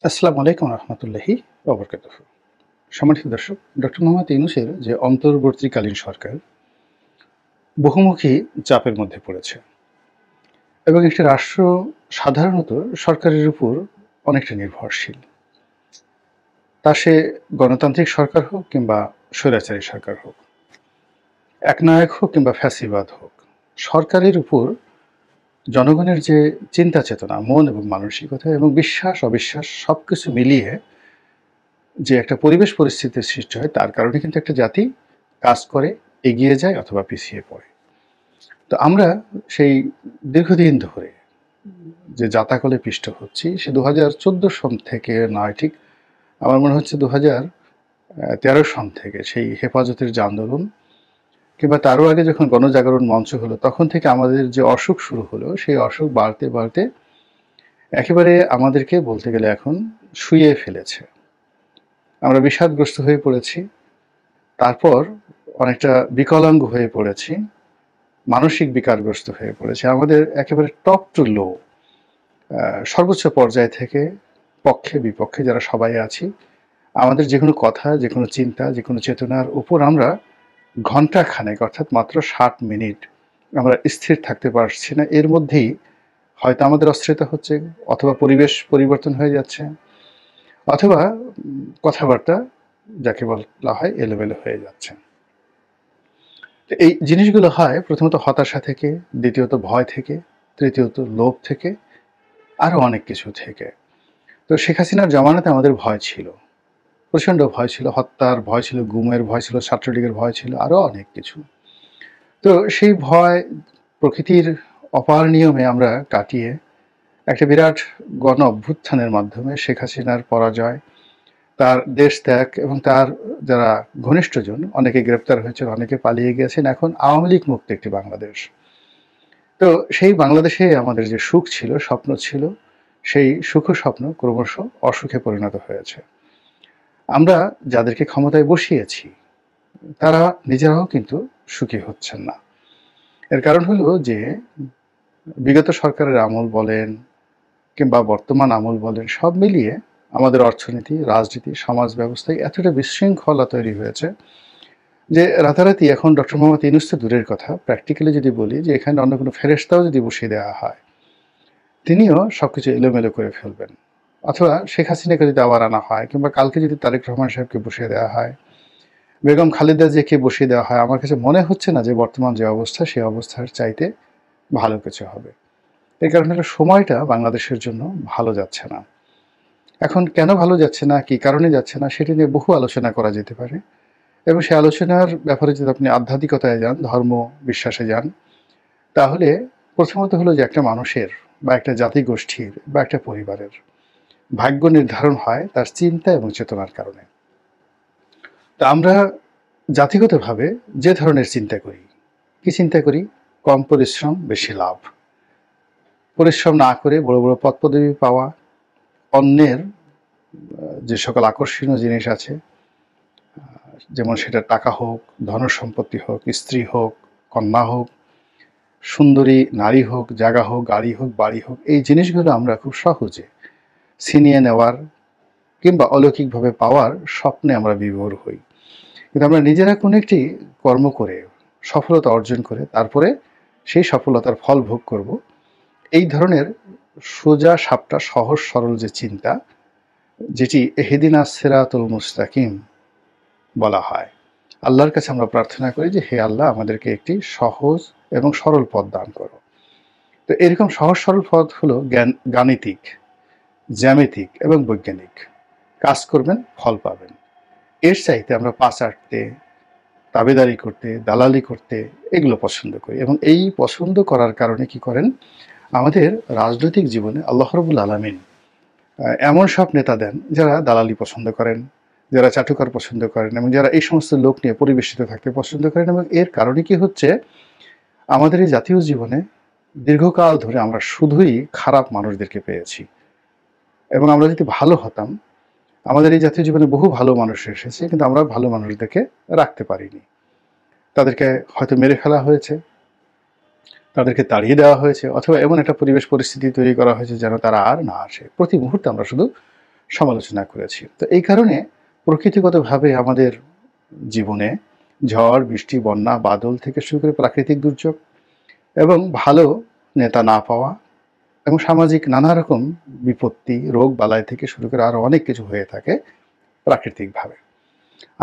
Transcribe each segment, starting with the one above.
আসসালামু আলাইকুম রহমতুল্লাহি ওবরকাতুহু। সম্মানিত দর্শক, ডক্টর মোহাম্মদ ইউনূসের যে অন্তর্বর্তীকালীন সরকার বহুমুখী চাপের মধ্যে পড়েছে এবং একটি রাষ্ট্র সাধারণত সরকারের উপর অনেকটা নির্ভরশীল। তা সে গণতান্ত্রিক সরকার হোক কিংবা স্বৈরাচারী সরকার হোক, একনায়ক হোক কিংবা ফ্যাসিবাদ হোক, সরকারের উপর জনগণের যে চিন্তা চেতনা, মন এবং মানসিকতা এবং বিশ্বাস অবিশ্বাস সবকিছু মিলিয়ে যে একটা পরিবেশ পরিস্থিতির সৃষ্টি হয়, তার কারণে কিন্তু একটা জাতি কাজ করে, এগিয়ে যায় অথবা পিছিয়ে পড়ে। তো আমরা সেই দীর্ঘদিন ধরে যে জাতাকলে পিষ্ট হচ্ছি, সে 2014 সন থেকে নয়, ঠিক আমার মনে হচ্ছে 2013 সন থেকে সেই হেফাজতের যে আন্দোলন কিংবা তারও আগে যখন গণজাগরণ মঞ্চ হলো, তখন থেকে আমাদের যে অসুখ শুরু হলো, সেই অসুখ বাড়তে বাড়তে একেবারে আমাদেরকে বলতে গেলে এখন শুইয়ে ফেলেছে। আমরা বিষাদগ্রস্ত হয়ে পড়েছি, তারপর অনেকটা বিকলাঙ্গ হয়ে পড়েছি, মানসিক বিকারগ্রস্ত হয়ে পড়েছি। আমাদের একেবারে টপ টু লো, সর্বোচ্চ পর্যায় থেকে পক্ষে বিপক্ষে যারা সবাই আছি, আমাদের যে কোনো কথা, যে কোনো চিন্তা, যে কোনো চেতনার উপর আমরা ঘণ্টাখানেক অর্থাৎ মাত্র 60 মিনিট আমরা স্থির থাকতে পারছি না। এর মধ্যেই হয়তো আমাদের অস্থিরতা হচ্ছে, অথবা পরিবেশ পরিবর্তন হয়ে যাচ্ছে, অথবা কথাবার্তা যাকে বলা হয় এলোমেলো হয়ে যাচ্ছে। তো এই জিনিসগুলো হয় প্রথমত হতাশা থেকে, দ্বিতীয়ত ভয় থেকে, তৃতীয়ত লোভ থেকে, আরও অনেক কিছু থেকে। তো শেখ হাসিনার জমানাতে আমাদের ভয় ছিল, প্রচণ্ড ভয় ছিল, হত্যার ভয় ছিল, গুমের ভয় ছিল, ছাত্রলীগের ভয় ছিল, আরও অনেক কিছু। তো সেই ভয় প্রকৃতির অপার নিয়মে আমরা কাটিয়ে একটা বিরাট গণ অভ্যুত্থানের মাধ্যমে শেখ হাসিনার পরাজয়, তার দেশ ত্যাগ এবং তার যারা ঘনিষ্ঠজন, অনেকে গ্রেপ্তার হয়েছেন, অনেকে পালিয়ে গেছেন, এখন আওয়ামী লীগ মুক্ত একটি বাংলাদেশ। তো সেই বাংলাদেশে আমাদের যে সুখ ছিল, স্বপ্ন ছিল, সেই সুখ স্বপ্ন ক্রমশ অসুখে পরিণত হয়েছে। আমরা যাদেরকে ক্ষমতায় বসিয়েছি তারা নিজেরাও কিন্তু সুখী হচ্ছেন না। এর কারণ হলো যে বিগত সরকারের আমল বলেন কিংবা বর্তমান আমল বলেন, সব মিলিয়ে আমাদের অর্থনীতি, রাজনীতি, সমাজ ব্যবস্থায় এতটা বিশৃঙ্খলা তৈরি হয়েছে যে রাতারাতি এখন ডক্টর মোহাম্মদ ইউনূস তো দূরের কথা, প্র্যাকটিক্যালি যদি বলি যে এখানে অন্য কোনো ফেরেশতাও যদি বসিয়ে দেওয়া হয়, তিনিও সবকিছু এলোমেলো করে ফেলবেন। অথবা শেখ হাসিনাকে যদি আবার আনা হয়, কিংবা কালকে যদি তারেক রহমান সাহেবকে বসিয়ে দেওয়া হয়, বেগম খালেদা জিয়াকে বসিয়ে দেওয়া হয়, আমার কাছে মনে হচ্ছে না যে বর্তমান যে অবস্থা, সেই অবস্থার চাইতে ভালো কিছু হবে। এই কারণে সময়টা বাংলাদেশের জন্য ভালো যাচ্ছে না। এখন কেন ভালো যাচ্ছে না, কি কারণে যাচ্ছে না, সেটি নিয়ে বহু আলোচনা করা যেতে পারে। এবং সেই আলোচনার ব্যাপারে যদি আপনি আধ্যাত্মিকতায় যান, ধর্ম বিশ্বাসে যান, তাহলে প্রথমত হলো যে একটা মানুষের বা একটা জাতিগোষ্ঠীর বা একটা পরিবারের ভাগ্য নির্ধারণ হয় তার চিন্তা এবং চেতনার কারণে। তা আমরা জাতিগতভাবে যে ধরনের চিন্তা করি, কি চিন্তা করি? কম পরিশ্রম, বেশি লাভ। পরিশ্রম না করে বড় বড় পদপদবি পাওয়া, অন্যের যে সকল আকর্ষণীয় জিনিস আছে, যেমন সেটা টাকা হোক, ধনসম্পত্তি হোক, স্ত্রী হোক, কন্যা হোক, সুন্দরী নারী হোক, জায়গা হোক, গাড়ি হোক, বাড়ি হোক, এই জিনিসগুলো আমরা খুব সহজে ছিনিয়ে নেওয়ার কিংবা অলৌকিকভাবে পাওয়ার স্বপ্নে আমরা বিভোর হই। কিন্তু আমরা নিজেরা কোনো একটি কর্ম করে সফলতা অর্জন করে তারপরে সেই সফলতার ফল ভোগ করব, এই ধরনের সোজা সাপটা সহজ সরল যে চিন্তা, যেটি ইহদিনাস সিরাতুল মুস্তাকিম বলা হয়, আল্লাহর কাছে আমরা প্রার্থনা করি যে হে আল্লাহ, আমাদেরকে একটি সহজ এবং সরল পথ দান করো। তো এরকম সহজ সরল পথ হলো গাণিতিক, জ্যামিতিক এবং বৈজ্ঞানিক। কাজ করবেন, ফল পাবেন। এর চাইতে আমরা পা চাটতে, তাবেদারি করতে, দালালি করতে এগুলো পছন্দ করি। এবং এই পছন্দ করার কারণে কি করেন, আমাদের রাজনৈতিক জীবনে আল্লাহ রাব্বুল আলামিন এমন সব নেতা দেন যারা দালালি পছন্দ করেন, যারা চাটুকার পছন্দ করেন, এবং যারা এই সমস্ত লোক নিয়ে পরিবেশিত থাকতে পছন্দ করেন। এবং এর কারণে কি হচ্ছে, আমাদের এই জাতীয় জীবনে দীর্ঘকাল ধরে আমরা শুধুই খারাপ মানুষদেরকে পেয়েছি। এবং আমরা যদি ভালো হতাম, আমাদের এই জাতীয় জীবনে বহু ভালো মানুষ এসেছে, কিন্তু আমরা ভালো মানুষদেরকে রাখতে পারিনি। তাদেরকে হয়তো মেরে ফেলা হয়েছে, তাদেরকে তাড়িয়ে দেওয়া হয়েছে, অথবা এমন একটা পরিবেশ পরিস্থিতি তৈরি করা হয়েছে যেন তারা আর না আসে। প্রতি মুহূর্তে আমরা শুধু সমালোচনা করেছি। তো এই কারণে প্রকৃতিগতভাবে আমাদের জীবনে ঝড়, বৃষ্টি, বন্যা, বাদল থেকে শুরু করে প্রাকৃতিক দুর্যোগ এবং ভালো নেতা না পাওয়া এবং সামাজিক নানা রকম বিপত্তি, রোগ বালাই থেকে শুরু করে আরো অনেক কিছু হয়ে থাকে প্রাকৃতিকভাবে।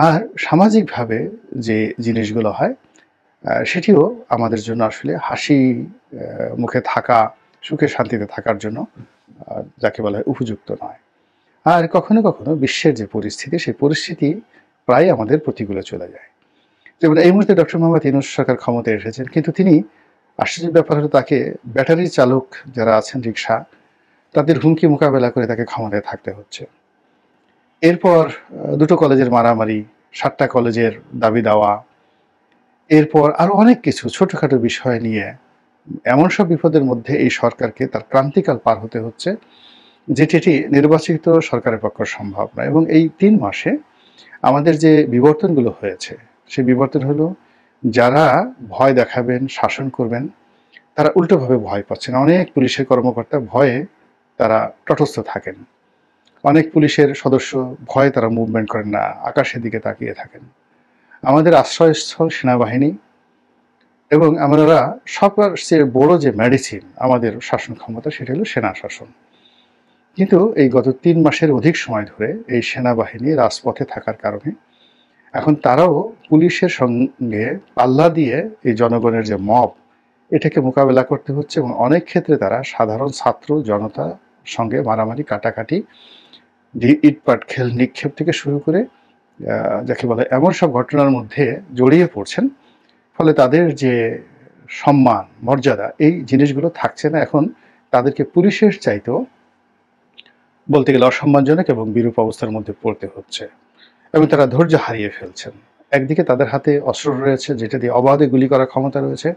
আর সামাজিকভাবে যে জিনিসগুলো হয় সেটিও আমাদের জন্য আসলে হাসি মুখে থাকা, সুখে শান্তিতে থাকার জন্য যাকে বলা হয় উপযুক্ত নয়। আর কখনো কখনো বিশ্বের যে পরিস্থিতি, সেই পরিস্থিতি প্রায় আমাদের প্রতিকূলে চলে যায়। যেমন এই মুহূর্তে ডক্টর মোহাম্মদ ইউনূস সরকার ক্ষমতায় এসেছেন, কিন্তু তিনি আশ্চর্যের ব্যাপার হলো তাকে ব্যাটারি চালক যারা আছেন রিকশা, তাদের হুমকি মোকাবেলা করে তাকে ক্ষমতায় থাকতে হচ্ছে। এরপর দুটো কলেজের মারামারি, ৭টা কলেজের দাবি দেওয়া, এরপর আরো অনেক কিছু ছোটখাটো বিষয় নিয়ে এমন সব বিপদের মধ্যে এই সরকারকে তার ক্রান্তিকাল পার হতে হচ্ছে, যেটি নির্বাচিত সরকারের পক্ষে সম্ভব নয়। এবং এই ৩ মাসে আমাদের যে বিবর্তনগুলো হয়েছে, সেই বিবর্তন হলো যারা ভয় দেখাবেন, শাসন করবেন, তারা উল্টোভাবে ভয় পাচ্ছেন। অনেক পুলিশের কর্মকর্তা ভয়ে তারা তটস্থ থাকেন। অনেক পুলিশের সদস্য ভয়ে তারা মুভমেন্ট করেন না, আকাশের দিকে তাকিয়ে থাকেন। আমাদের আশ্রয়স্থল সেনাবাহিনী, এবং আমরা সবচেয়ে বড় যে মেডিসিন আমাদের শাসন ক্ষমতা, সেটা হলো সেনা শাসন। কিন্তু এই গত ৩ মাসের অধিক সময় ধরে এই সেনাবাহিনী রাজপথে থাকার কারণে এখন তারাও পুলিশের সঙ্গে পাল্লা দিয়ে এই জনগণের যে মব, এটাকে মোকাবেলা করতে হচ্ছে। এবং অনেক ক্ষেত্রে তারা সাধারণ ছাত্র জনতার সঙ্গে মারামারি, কাটাকাটি, ইটপাট খেল নিক্ষেপ থেকে শুরু করে যাকে বলে এমন সব ঘটনার মধ্যে জড়িয়ে পড়ছেন। ফলে তাদের যে সম্মান, মর্যাদা, এই জিনিসগুলো থাকছে না। এখন তাদেরকে পুলিশের চাইতেও বলতে গেলে অসম্মানজনক এবং বিরূপ অবস্থার মধ্যে পড়তে হচ্ছে, এবং তারা ধৈর্য হারিয়ে ফেলছেন। একদিকে তাদের হাতে অস্ত্র রয়েছে, যেটা দিয়ে অবাধে গুলি করার ক্ষমতা রয়েছে,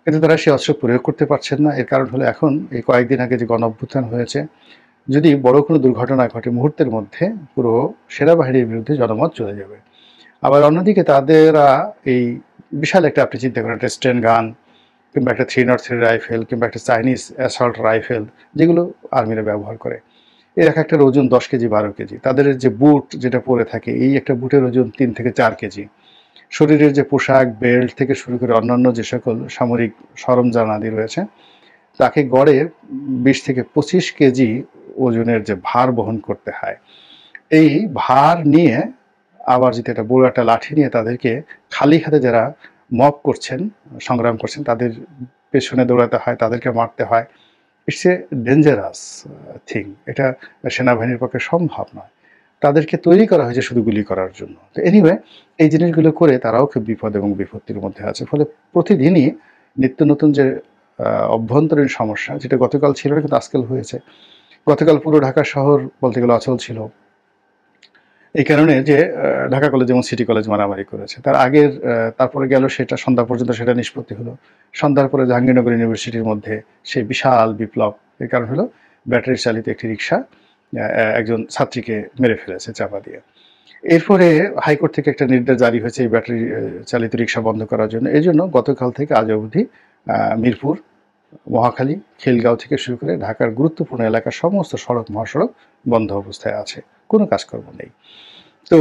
কিন্তু তারা সেই অস্ত্র প্রয়োগ করতে পারছেন না। এর কারণ হলো এখন এই কয়েকদিন আগে যে গণঅভ্যুত্থান হয়েছে, যদি বড় কোনো দুর্ঘটনা ঘটে মুহূর্তের মধ্যে পুরো সেনাবাহিনীর বিরুদ্ধে জনমত চলে যাবে। আবার অন্যদিকে তাদেরা এই বিশাল একটা, আপনি চিন্তা করেন, একটা স্টেন গান কিংবা একটা 303 রাইফেল কিংবা একটা চাইনিজ অ্যাসল্ট রাইফেল, যেগুলো আর্মিরা ব্যবহার করে, এর এক একটার ওজন 10 কেজি 12 কেজি। তাদের যে বুট যেটা পরে থাকে, এই একটা বুটের ওজন 3 থেকে 4 কেজি। শরীরের যে পোশাক, বেল্ট থেকে শুরু করে অন্যান্য যে সকল সামরিক সরঞ্জামাদি রয়েছে, তাকে গড়ে 20 থেকে 25 কেজি ওজনের যে ভার বহন করতে হয়। এই ভার নিয়ে আবার যদি একটা বড় একটা লাঠি নিয়ে তাদেরকে খালি হাতে যারা মব করছেন, সংগ্রাম করছেন, তাদের পেছনে দৌড়াতে হয়, তাদেরকে মারতে হয়। It's a dangerous thing. এটা সেনাবাহিনীর পক্ষে সম্ভব নয়। তাদেরকে তৈরি করা হয়েছে শুধু গুলি করার জন্য। তো এনিওয়ে, এই জিনিসগুলো করে তারাও খুব বিপদ এবং বিপত্তির মধ্যে আছে। ফলে প্রতিদিনই নিত্য নতুন যে অভ্যন্তরীণ সমস্যা, যেটা গতকাল ছিল না কিন্তু আজকাল হয়েছে। গতকাল পুরো ঢাকা শহর বলতে গেলে অচল ছিল। এই কারণে যে ঢাকা কলেজ এবং সিটি কলেজ মারামারি করেছে। তার আগের তারপরে গেল সেটা সন্ধ্যা পর্যন্ত সেটা নিষ্পত্তি হলো। সন্ধ্যার পরে জাহাঙ্গীরনগর ইউনিভার্সিটির মধ্যে সেই বিশাল বিপ্লব। এর কারণ হলো ব্যাটারি চালিত একটি রিকশা একজন ছাত্রীকে মেরে ফেলেছে চাপা দিয়ে। এরপরে হাইকোর্ট থেকে একটা নির্দেশ জারি হয়েছে এই ব্যাটারি চালিত রিকশা বন্ধ করার জন্য। এজন্য গতকাল থেকে আজ অবধি মিরপুর, মহাখালী, খিলগাঁও থেকে শুরু করে ঢাকার গুরুত্বপূর্ণ এলাকার সমস্ত সড়ক মহাসড়ক বন্ধ অবস্থায় আছে। কোনো কাজকর্ম নেই। তো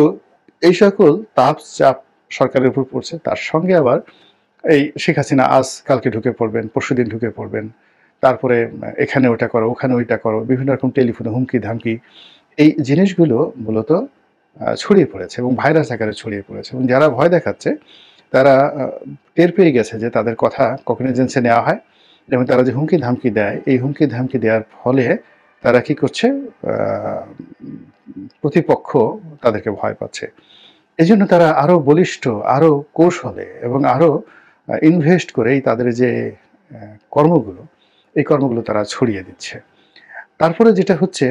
এই সকল তাপ চাপ সরকারের উপর পড়ছে। তার সঙ্গে আবার এই শেখ হাসিনা আজ কালকে ঢুকে পড়বেন, পরশুদিন ঢুকে পড়বেন। তারপরে এখানে ওটা করো, ওখানে ওইটা করো, বিভিন্ন রকম টেলিফোনে হুমকি ধামকি, এই জিনিসগুলো মূলত ছড়িয়ে পড়েছে এবং ভাইরাস আকারে ছড়িয়ে পড়েছে। এবং যারা ভয় দেখাচ্ছে তারা টের পেয়ে গেছে যে তাদের কথা কগনিজেন্সে নেওয়া হয়, এবং তারা যে হুমকি ধামকি দেয়, এই হুমকি ধামকি দেওয়ার ফলে তারা কি করছে, প্রতিপক্ষ তাদেরকে ভয় পাচ্ছে। এজন্য তারা আরো বলিষ্ঠ, আরো কৌশলে এবং আরো ইনভেস্ট করেই তাদের যে কর্মগুলো, এই কর্মগুলো তারা ছড়িয়ে দিচ্ছে। তারপরে যেটা হচ্ছে,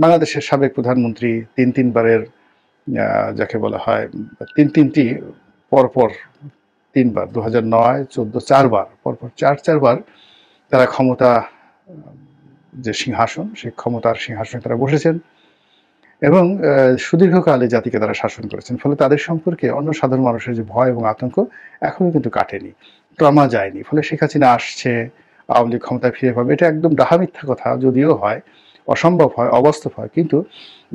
বাংলাদেশের সাবেক প্রধানমন্ত্রী 3 বারের যাকে বলা হয় 3টি পরপর 3 বার, 2009, 2014, 4 বার পরপর 4 বার তারা ক্ষমতা যে সিংহাসন, সেই ক্ষমতার সিংহাসনে তারা বসেছেন এবং সুদীর্ঘকালে জাতিকে তারা শাসন করেছেন। ফলে তাদের সম্পর্কে অন্য সাধারণ মানুষের যে ভয় এবং আতঙ্ক এখনো কিন্তু কাটেনি, ট্রমা যায়নি। ফলে শেখ হাসিনা আসছে, আওয়ামী লীগ ক্ষমতায় ফিরে পাবে, এটা একদম ডাহা মিথ্যা কথা যদিও হয়। অসম্ভব হয়, অবাস্তব হয়, কিন্তু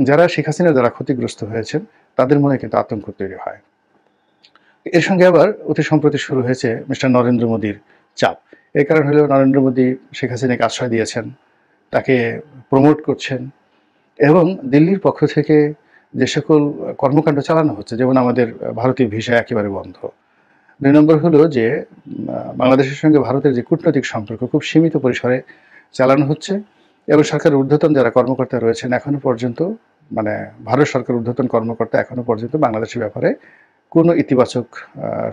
যারা শেখ হাসিনা দ্বারা ক্ষতিগ্রস্ত হয়েছেন তাদের মনে কিন্তু আতঙ্ক তৈরি হয়। এর সঙ্গে আবার অতি সম্প্রতি শুরু হয়েছে মিস্টার নরেন্দ্র মোদীর চাপ। এর কারণ হলো নরেন্দ্র মোদী শেখ হাসিনাকে আশ্রয় দিয়েছেন, তাকে প্রমোট করছেন, এবং দিল্লির পক্ষ থেকে যে সকল কর্মকাণ্ড চালানো হচ্ছে, যেমন আমাদের ভারতীয় ভিসা একেবারে বন্ধ। ২ নম্বর হলো যে বাংলাদেশের সঙ্গে ভারতের যে কূটনৈতিক সম্পর্ক খুব সীমিত পরিসরে চালানো হচ্ছে, এবং সরকারের ঊর্ধ্বতন যারা কর্মকর্তা রয়েছেন এখনো পর্যন্ত, মানে ভারত সরকারের ঊর্ধ্বতন কর্মকর্তা এখনো পর্যন্ত বাংলাদেশের ব্যাপারে কোনো ইতিবাচক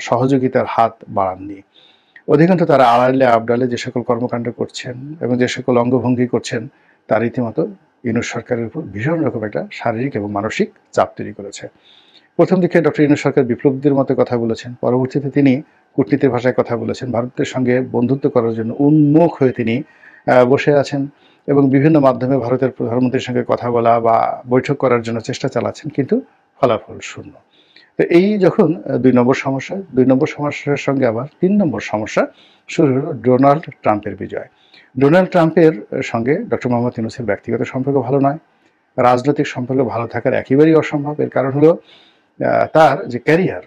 সহযোগিতার হাত বাড়াননি। অধিকাংশ তারা আড়ালে আবডালে যে সকল কর্মকাণ্ড করছেন এবং যে সকল অঙ্গভঙ্গি করছেন, তার রীতিমতো ইউনূস সরকারের উপর ভীষণ রকম একটা শারীরিক এবং মানসিক চাপ তৈরি করেছে। প্রথম দিকে ডক্টর ইউনূস সরকার বিপ্লবীদের মতো কথা বলেছেন, পরবর্তীতে তিনি কূটনীতির ভাষায় কথা বলেছেন, ভারতের সঙ্গে বন্ধুত্ব করার জন্য উন্মুখ হয়ে তিনি বসে আছেন, এবং বিভিন্ন মাধ্যমে ভারতের প্রধানমন্ত্রীর সঙ্গে কথা বলা বা বৈঠক করার জন্য চেষ্টা চালাচ্ছেন, কিন্তু ফলাফল শূন্য। তো এই যখন ২ নম্বর সমস্যা, ২ নম্বর সমস্যার সঙ্গে আবার ৩ নম্বর সমস্যা শুরু হলো ডোনাল্ড ট্রাম্পের বিজয়। ডোনাল্ড ট্রাম্পের সঙ্গে ডক্টর মোহাম্মদ ইউনূসের ব্যক্তিগত সম্পর্ক ভালো নয়, রাজনৈতিক সম্পর্ক ভালো থাকার একেবারেই অসম্ভব। এর কারণ হলো তার যে ক্যারিয়ার,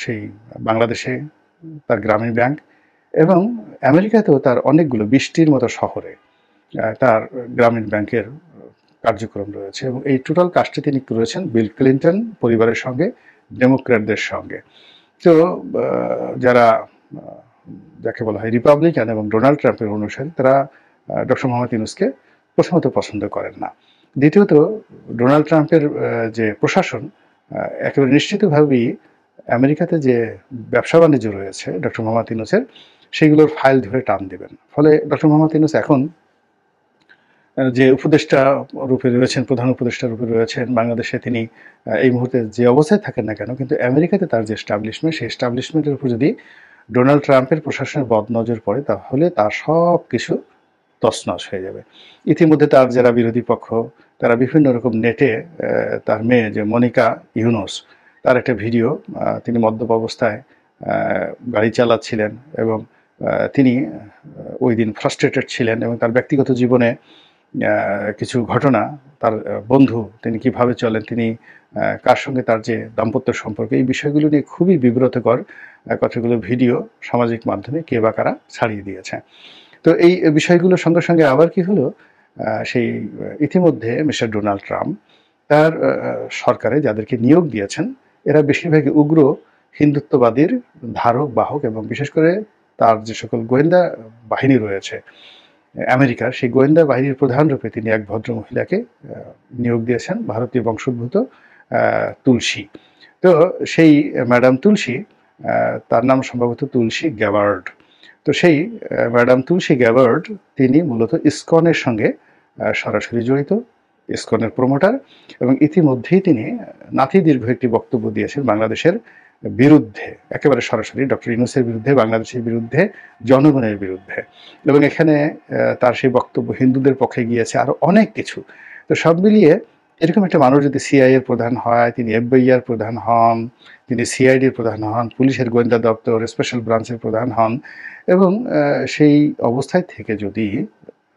সেই বাংলাদেশে তার গ্রামীণ ব্যাংক, এবং আমেরিকাতেও তার অনেকগুলো ২০টির মতো শহরে তার গ্রামীণ ব্যাংকের কার্যক্রম রয়েছে, এবং এই টোটাল কাজটি তিনি করেছেন বিল ক্লিন্টন পরিবারের সঙ্গে, ডেমোক্র্যাটদের সঙ্গে। তো যারা যাকে বলা হয় রিপাবলিকান এবং ডোনাল্ড ট্রাম্পের অনুসারী, তারা ডক্টর মোহাম্মদ ইউনূসকে প্রথমত পছন্দ করেন না। দ্বিতীয়ত, ডোনাল্ড ট্রাম্পের যে প্রশাসন একেবারে নিশ্চিতভাবেই আমেরিকাতে যে ব্যবসা বাণিজ্য রয়েছে ডক্টর মোহাম্মদ ইউনূসের, সেগুলোর ফাইল ধরে টান দেবেন। ফলে ডক্টর মোহাম্মদ ইউনূস এখন যে উপদেষ্টা রূপে রয়েছেন, প্রধান উপদেষ্টা রূপে রয়েছেন বাংলাদেশে, তিনি এই মুহূর্তে যে অবস্থায় থাকেন না কেন, কিন্তু আমেরিকাতে তার যে এস্টাবলিশমেন্ট, সেই এস্টাবলিশমেন্টের উপর যদি ডোনাল্ড ট্রাম্পের প্রশাসনের বদনজর পড়ে, তাহলে তার সব কিছু তছনছ হয়ে যাবে। ইতিমধ্যে তার যারা বিরোধী পক্ষ, তারা বিভিন্ন রকম নেটে তার মেয়ে যে মনিকা ইউনুস, তার একটা ভিডিও, তিনি মদ্যপ অবস্থায় গাড়ি চালাচ্ছিলেন, এবং তিনি ওই দিন ফ্রাস্ট্রেটেড ছিলেন, এবং তার ব্যক্তিগত জীবনে কিছু ঘটনা, তার বন্ধু তিনি কিভাবে চলেন, তিনি কার সঙ্গে তার যে দাম্পত্য সম্পর্ক, এই বিষয়গুলো নিয়ে খুবই বিব্রতকর কতগুলো ভিডিও সামাজিক মাধ্যমে কে বা কারা ছাড়িয়ে দিয়েছে। তো এই বিষয়গুলোর সঙ্গে সঙ্গে আবার কি হলো, সেই ইতিমধ্যে মিস্টার ডোনাল্ড ট্রাম্প তার সরকারে যাদেরকে নিয়োগ দিয়েছেন, এরা বেশিরভাগই উগ্র হিন্দুত্ববাদীর ধারক বাহক, এবং বিশেষ করে তার যে সকল গোয়েন্দা বাহিনী রয়েছে আমেরিকার, সেই গোয়েন্দা বাহিনীর প্রধান রূপে তিনি এক ভদ্র মহিলাকে নিয়োগ দিয়েছেন, ভারতীয় বংশোদ্ভূত তুলসী। তো সেই ম্যাডাম তুলসী, তার নাম সম্ভবত তুলসী গ্যাবার্ড। তো সেই ম্যাডাম তুলসী গ্যাবার্ড, তিনি মূলত ইসকনের সঙ্গে সরাসরি জড়িত, ইসকনের প্রমোটার, এবং ইতিমধ্যেই তিনি নাতিদীর্ঘ একটি বক্তব্য দিয়েছেন বাংলাদেশের বিরুদ্ধে, একেবারে সরাসরি ডক্টর ইউনূসের বিরুদ্ধে, বাংলাদেশের বিরুদ্ধে, জনগণের বিরুদ্ধে, এবং এখানে তার সেই বক্তব্য হিন্দুদের পক্ষে গিয়েছে, আরও অনেক কিছু। তো সব মিলিয়ে এরকম একটা মানুষ যদি সিআইএর প্রধান হয়, তিনি এফবিআইয়ের প্রধান হন, তিনি সিআইডির প্রধান হন, পুলিশের গোয়েন্দা দপ্তর স্পেশাল ব্রাঞ্চের প্রধান হন, এবং সেই অবস্থায় থেকে যদি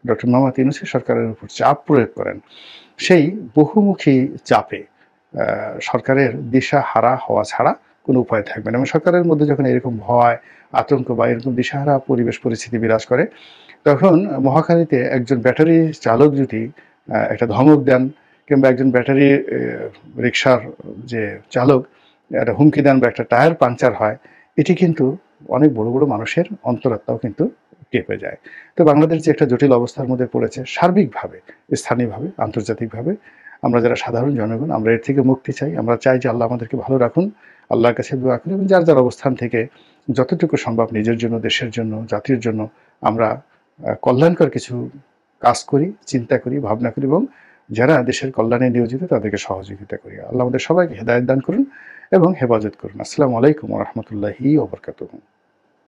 ডক্টর মোহাম্মদ ইউনূসের সরকারের উপর চাপ প্রয়োগ করেন, সেই বহুমুখী চাপে সরকারের দিশাহারা হওয়া ছাড়া কোনো উপায় থাকবে না। এবং সরকারের মধ্যে যখন এরকম ভয়, আতঙ্ক বা এরকম দিশাহারা পরিবেশ পরিস্থিতি বিরাজ করে, তখন মহাখালীতে একজন ব্যাটারি চালক যদি একটা ধমক দেন, কিংবা একজন ব্যাটারি রিক্সার যে চালক একটা হুমকি দেন, বা একটা টায়ার পাংচার হয়, এটি কিন্তু অনেক বড় বড় মানুষের অন্তরাত্মাও কিন্তু কেঁপে যায়। তো বাংলাদেশ যে একটা জটিল অবস্থার মধ্যে পড়েছে, সার্বিকভাবে, স্থানীয়ভাবে, আন্তর্জাতিকভাবে, আমরা যারা সাধারণ জনগণ, আমরা এর থেকে মুক্তি চাই। আমরা চাই যে আল্লাহ আমাদেরকে ভালো রাখুন, আল্লাহর কাছে দোয়া করি, এবং যার যার অবস্থান থেকে যতটুকু সম্ভব নিজের জন্য, দেশের জন্য, জাতির জন্য আমরা কল্যাণকর কিছু কাজ করি, চিন্তা করি, ভাবনা করি, এবং যারা দেশের কল্যাণে নিয়োজিত তাদেরকে সহযোগিতা করি। আল্লাহ আমাদের সবাইকে হেদায়েত দান করুন এবং হেফাজত করুন। আসসালামু আলাইকুম ওয়া রাহমাতুল্লাহি ওয়া বারাকাতুহু।